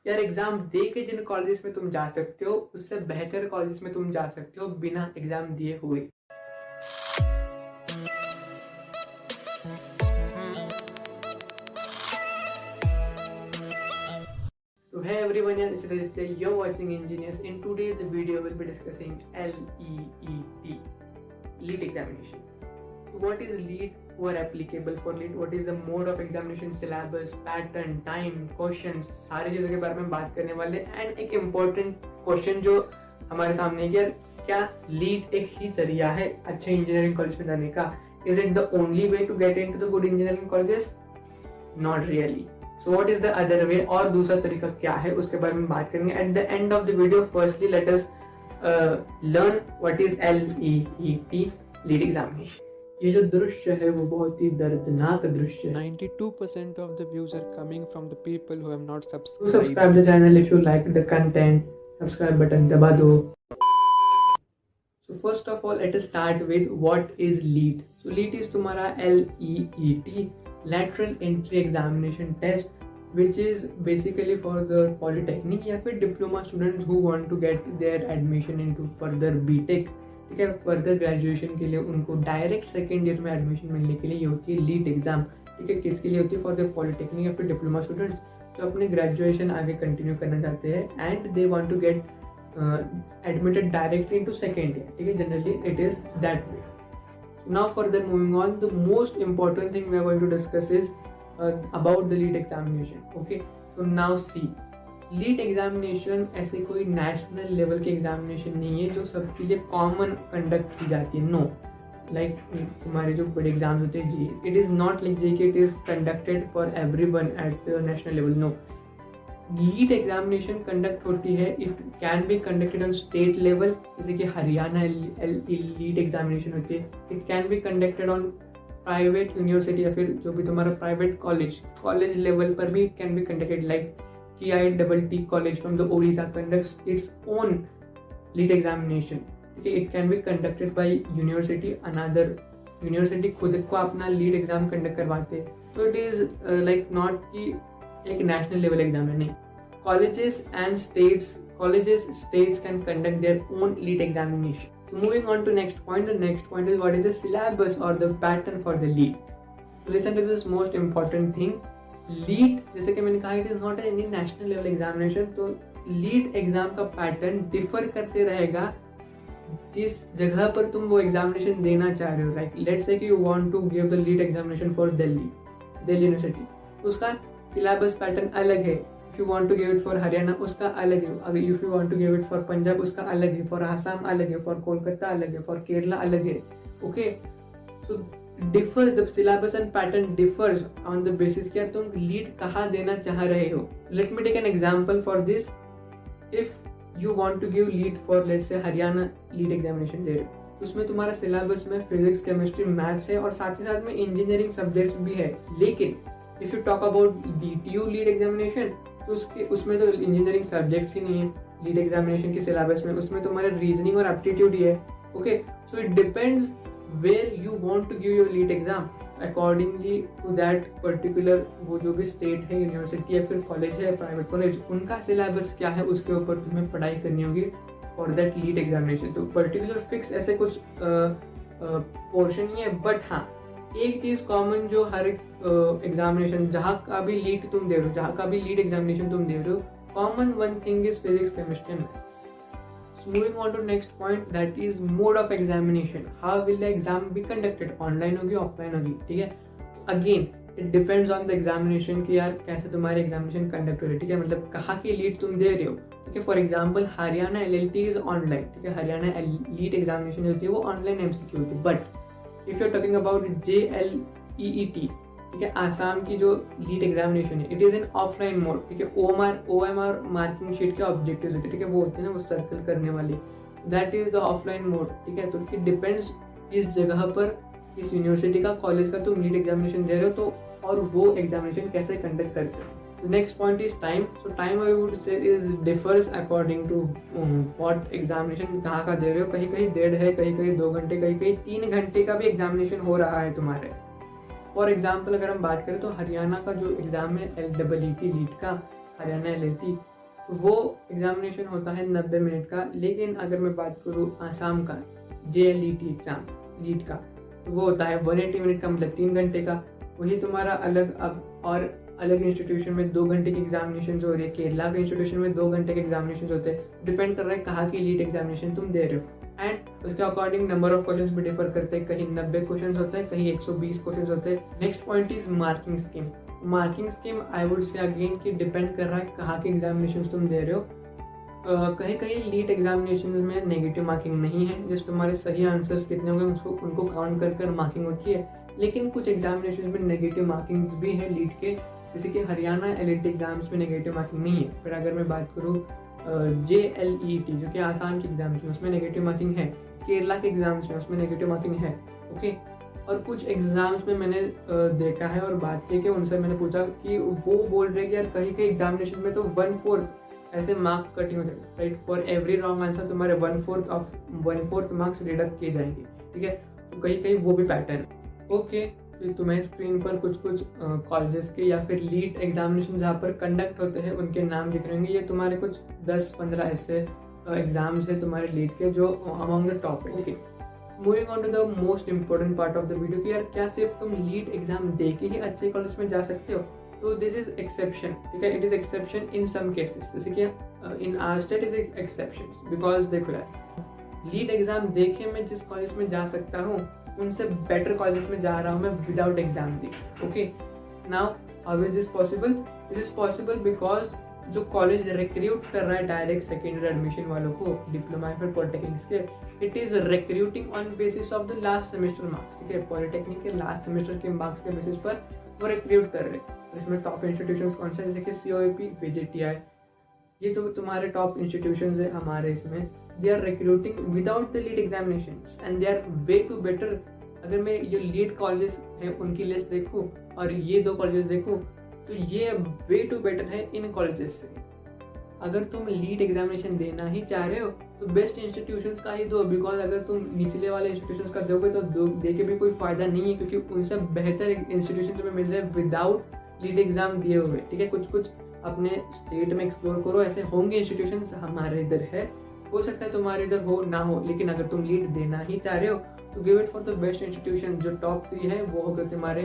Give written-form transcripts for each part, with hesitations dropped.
यार एग्जाम दे के जिन कॉलेजेस में तुम जा सकते हो उससे बेहतर कॉलेजेस में तुम जा सकते हो बिना एग्जाम दिए हुए। So hey everyone, yeah, this is Aditya. You're watching Engineers. In today's video, we'll be discussing LEET, LEET examination. So what is LEET? Who are applicable for LEET? What is the mode of examination, syllabus, pattern, time, questions, सारी चीज़ों के बारे में बात करने वाले। And एक important question जो हमारे सामने है कि क्या LEET एक ही जरिया है अच्छे इंजीनियरिंग कॉलेज में जाने का? Is it the only way to get into the good engineering colleges? Not really. So what is the other way? और दूसरा तरीका क्या है उसके बारे में बात करेंगे at the end of the video. Firstly let us learn what is LEET, lead examination. ये जो दृश्य है वो बहुत ही दर्दनाक दृश्य है। 92% of the views are coming from the people who have not तो subscribed. Subscribe the channel if you like the content, subscribe button दबा दो। So first of all, let us start with what is LEET. So LEET is तुम्हारा LEET, lateral entry examination test, which is basically for the polytechnic या फिर diploma students who want to get their admission into further BTech, ठीक है, further graduation के लिए उनको direct second year में admission मिलने के लिए ये होती है लीट एग्जाम। ठीक है, किसके लिए होती है? फॉर द पॉलिटेक्निक या फिर डिप्लोमा स्टूडेंट्स जो अपने ग्रेजुएशन आगे कंटिन्यू करना चाहते हैं and they want to get admitted directly into second year. ठीक है, generally it is that way. Now further moving on, the most important thing we are going to discuss is about the LEET examination. Okay, so now see, LEET examination ऐसे कोई national level के examination नहीं है जो सबके लिए common conduct की जाती है। नो, लाइक तुम्हारे जो बड़े एग्जाम्स होते हैं जी, इट इज नॉट लाइक जी कि it is conducted for everyone at the national level. No, LEET examination conduct होती है, it can be conducted on state level, जैसे कि हरियाणा लीड एग्जामिनेशन होती है। It can be conducted on private university या फिर जो भी तुम्हारा प्राइवेट कॉलेज लेवल पर भी it can be conducted, like KITT college from the Odisha conducts its own lead examination. It can be conducted by university, another university खुद को अपना लीड एग्जाम कंडक्ट करवाते हैं। तो इट इज लाइक नॉट कि एक नेशनल लेवल एग्जाम है, नहीं। Colleges states can conduct their own lead examination. So moving on to next point, the next point is what is the syllabus or the pattern for the LEET. So listen to this most important thing. LEET, जैसे कि मैंने कहा, it is not any national level examination, तो LEET exam का pattern differ करते रहेगा जिस जगह पर तुम वो एग्जामिनेशन देना चाह रहे हो। लाइक लेट्स से कि you want to give the LEET examination for Delhi University, उसका सिलेबस पैटर्न अलग है। If you want to give it for Haryana उसका अलग है, अगर if you want to give it for Punjab उसका अलग है, फॉर आसाम अलग है, फॉर कोलकाता अलग है, फॉर केरला अलग है। Okay, so differs the syllabus and pattern differs on the basis कि तुम लीड कहाँ देना चाह रहे हो। Let me take an example for this. If you want to give LEET for let's say Haryana LEET examination दे रहे हो, उसमें तुम्हारा सिलेबस में फिजिक्स, केमिस्ट्री, मैथ्स है और साथ ही साथ में इंजीनियरिंग सब्जेक्ट्स भी है। लेकिन if you talk about DTU lead examination तो उसमें तो इंजीनियरिंग सब्जेक्ट्स ही नहीं है लीड एग्जामिनेशन के सिलेबस में, उसमें तुम्हारा रीजनिंग और एप्टीट्यूड ही है। Okay, so it depends where you want to give your LEET exam accordingly to that particular, वो जो भी स्टेट है, यूनिवर्सिटी या फिर कॉलेज है, प्राइवेट कॉलेज, उनका सिलेबस क्या है उसके ऊपर तुम्हें पढ़ाई करनी होगी फॉर दैट लीड एग्जामिनेशन। तो पर्टिकुलर फिक्स ऐसे कुछ पोर्शन ही है, बट हाँ एक चीज कॉमन जो हर एग्जामिनेशन जहाँ का भी लीड तुम दे रहे हो, जहाँ का भी लीड एग्जामिनेशन तुम दे रहे हो, common one thing is physics, chemistry and maths. Moving on to next point, that is mode of examination. How will the exam be conducted? Online होगी, ऑफलाइन होगी? ठीक है, again it depends on the examination कि यार कैसे तुम्हारी examination conduct हो रही है। ठीक है, मतलब कहाँ की लीड तुम दे रहे हो। ठीक है, for example Haryana LLT is online. ठीक है, हरियाणा लीड एग्जामिनेशन जो होती है वो ऑनलाइन MCQ होती है। But if you are talking about JLEET, ठीक है, आसाम की जो लीड एग्जामिनेशन है, it is in offline mode. ठीक है, OMR मार्किंग शीट के ऑब्जेक्टिव्स होते हैं, ठीक है, वो होते हैं ना वो सर्कल करने वाली, that is the offline mode. ठीक है, तो इट डिपेंड्स किस जगह पर, किस यूनिवर्सिटी का, कॉलेज का तुम लीड एग्जामिनेशन दे रहे हो तो और वो एग्जामिनेशन कैसे कंडक्ट करते हो। The next point is time. So time I would say is differs according to what examination कहाँ का दे रहे हो। कहीं कहीं 1.5 है, कहीं कहीं 2 घंटे, कहीं कहीं 3 घंटे का भी एग्जामिनेशन हो रहा है तुम्हारे। फॉर एग्जाम्पल अगर हम बात करें तो हरियाणा का जो एग्जाम है LEET लीड का, हरियाणा LLT, तो वो एग्जामिनेशन होता है 90 मिनट का। लेकिन अगर मैं बात करूँ आसाम का JLET एग्जाम लीट का, तो वो होता है 180 मिनट का, मतलब 3 घंटे का। वही तुम्हारा अलग अब और अलग इंस्टीट्यूशन में 2 घंटे की एग्जामिनेशन हो रही है। केरला के इंस्टीट्यूशन में 2 घंटे के एग्जामिनेशन होते हैं। डिपेंड कर रहा है कहाँ की लीड एग्जामिनेशन तुम दे रहे हो। एंड उसके अकॉर्डिंग नंबर ऑफ क्वेश्चंस भी डिफर करते हैं। कहीं 90 क्वेश्चंस होते हैं, कहीं 120 क्वेश्चंस होते हैं। Next point is marking scheme. Marking scheme I would say again कि डिपेंड कर रहा है कहाँ के एग्जामिनेशन तुम दे रहे हो। कहीं कहीं लीड एग्जामिनेशन में नेगेटिव मार्किंग नहीं है, जस्ट तुम्हारे सही आंसर्स कितने होंगे उनको काउंट कर मार्किंग होती है। लेकिन कुछ एग्जामिनेशन में नेगेटिव मार्किंग्स भी है लीड के, जैसे कि हरियाणा LET एग्जाम्स में नेगेटिव मार्किंग नहीं है। फिर अगर मैं बात करूँ JLET जो कि आसाम के एग्जाम्स में, उसमें नेगेटिव मार्किंग है। केरला के एग्जाम्स में उसमें नेगेटिव मार्किंग है। ओके, और कुछ एग्जाम्स में मैंने देखा है और बात की कि उनसे मैंने पूछा कि वो बोल रहे कि यार कहीं कहीं एग्जामिनेशन में तो 1/4 ऐसे मार्क कटिंग हो जाएगा, right. For every wrong answer तुम्हारे 1/4 मार्क्स डिडक्ट किए जाएंगे, ठीक है। तो कहीं कहीं वो भी पैटर्न है। ओके, तो तुम्हें स्क्रीन पर कुछ कॉलेजेस के या फिर लीड एग्जामिनेशन जहाँ पर कंडक्ट होते हैं उनके नाम दिख रहे होंगे। ये तुम्हारे कुछ 10-15 ऐसे एग्जाम्स है तुम्हारे लीड के जो अमंग द टॉप है। Okay, moving on to the most important part of the video कि यार क्या सिर्फ तुम लीड एग्जाम दे के ही अच्छे कॉलेज में जा सकते हो? तो दिस इज एक्सेप्शन, ठीक है। It is exception in some cases, जैसे कि in our state is exception. Because देखो यार, लीड एग्जाम दे के मैं जिस कॉलेज में जा सकता हूँ उनसे बेटर कॉलेज में जा रहा हूँ मैं without exam the. Okay, now how is this possible? This is possible because जो कॉलेज रिक्रूट कर रहा है डायरेक्ट सेकेंड ईयर एडमिशन वालों को डिप्लोमा या फिर पॉलिटेक्निक्स के, it is recruiting on basis of the last semester marks, ठीक है। पॉलिटेक्निक के लास्ट सेमेस्टर के मार्क्स के बेसिस पर वो रिक्रूट कर रहे हैं। इसमें टॉप इंस्टीट्यूशंस कौन से, जैसे कि COAP, VJTI, ये जो तुम्हारे टॉप इंस्टीट्यूशंस है हमारे इसमें, they are recruiting without the LEET examinations and they are way to better. अगर मैं ये लीड कॉलेजेस हैं उनकी लिस्ट देखूं और ये 2 कॉलेजेस देखूं, तो ये वे टू बेटर है इन कॉलेजेस से। अगर तुम लीड एग्जामिनेशन देना ही चाह रहे हो तो बेस्ट इंस्टीट्यूशंस का ही दो, बिकॉज अगर तुम निचले वाले इंस्टीट्यूशंस का दोगे तो दे के भी कोई फायदा नहीं है, क्योंकि उनसे बेहतर इंस्टीट्यूशन तुम्हें मिल रहे हैं विदाउट लीड एग्जाम दिए हुए, ठीक है। कुछ अपने स्टेट में एक्सप्लोर करो, ऐसे होंगे इंस्टीट्यूशंस, हमारे इधर है, हो सकता है तुम्हारे इधर हो ना हो। लेकिन अगर तुम लीड देना ही चाह रहे हो तो give it for the best institution. जो टॉप 3 है वो होगा तुम्हारे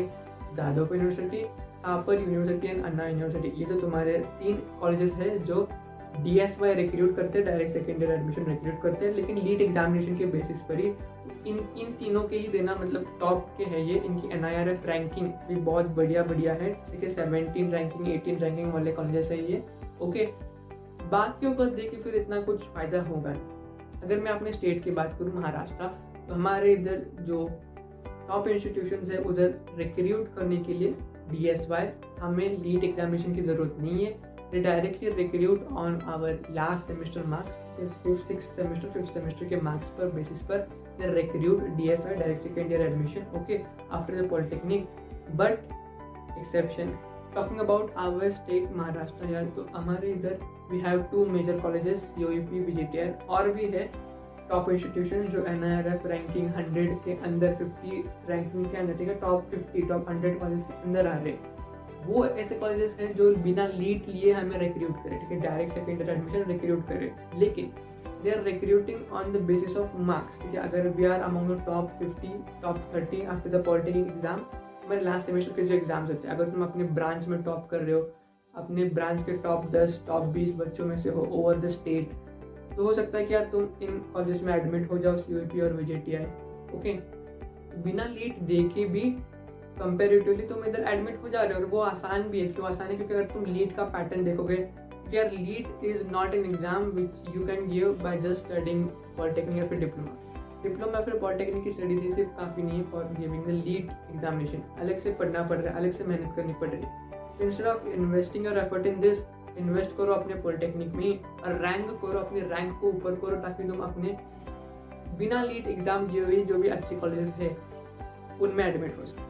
Jadavpur university, hopper university and Anna university. ये तो तुम्हारे 3 कॉलेजेस है जो DSY रिक्रूट करते हैं, direct second year admission recruit करते हैं, लेकिन लीड एग्जामिनेशन के बेसिस पर ही। इन तीनों के ही देना, मतलब टॉप के है ये। इनकी NIRF रैंकिंग भी बहुत बढ़िया है, ठीक है। 17 रैंकिंग 18 रैंकिंग वाले कॉलेजेस है ये। ओके, बाकियों को देख के फिर इतना कुछ फायदा होगा नहीं। अगर मैं अपने स्टेट की बात करूँ, महाराष्ट्र, तो हमारे इधर जो टॉप इंस्टीट्यूशंस है उधर रिक्रूट करने के लिए DSY हमें लीड एग्जामिनेशन की जरूरत नहीं है। They directly recruit on our last semester marks, fifth semester के marks पर basis पर they recruit DSY direct second year admission, okay, after the polytechnic, but exception talking about our state Maharashtra यार, तो हमारे इधर we have 2 major colleges, COAP, VJTI, और भी है टॉप इंस्टीट्यूशन जो NIRF रैंकिंग 100 के अंदर, 50 रैंकिंग के अंदर, ठीक है, टॉप 50 टॉप 100 कॉलेज के अंदर आ रहे हैं। वो ऐसे कॉलेजेस हैं जो बिना लीड लिए हमें रिक्रूट करे, ठीक है, direct second year admission recruit करे, लेकिन they are recruiting on the basis of marks, ठीक है। अगर we are among the top 50 top 30 after the polytechnic exam, हमारे लास्ट सेमेस्टर के जो एग्जाम्स होते हैं, अगर तुम अपने ब्रांच में टॉप कर रहे हो, अपने ब्रांच के टॉप 10 टॉप 20 बच्चों में से हो ओवर द स्टेट, तो हो सकता है कि यार तुम इन कॉलेज में एडमिट हो जाओ, COAP और VJTI। ओके, बिना लीड देके भी कंपेरेटिवली तुम इधर एडमिट हो जा रहे हो, और वो आसान भी है। क्यों आसान है? क्योंकि अगर तुम लीड का पैटर्न देखोगे, यार lead is not an exam which you can give by just studying polytechnic या फिर डिप्लोमा या फिर पॉलिटेक्निक की स्टडी से सिर्फ काफी नहीं है for giving the lead examination. अलग से पढ़ना पड़ रहा है, अलग से मेहनत करनी पड़ रही है। Instead of investing your effort in this, invest करो अपने पॉलिटेक्निक में ही और रैंक करो, अपने रैंक को ऊपर करो, ताकि तुम अपने बिना लीड एग्जाम दिए हुए जो भी अच्छे कॉलेजेस है उनमें एडमिट हो सको।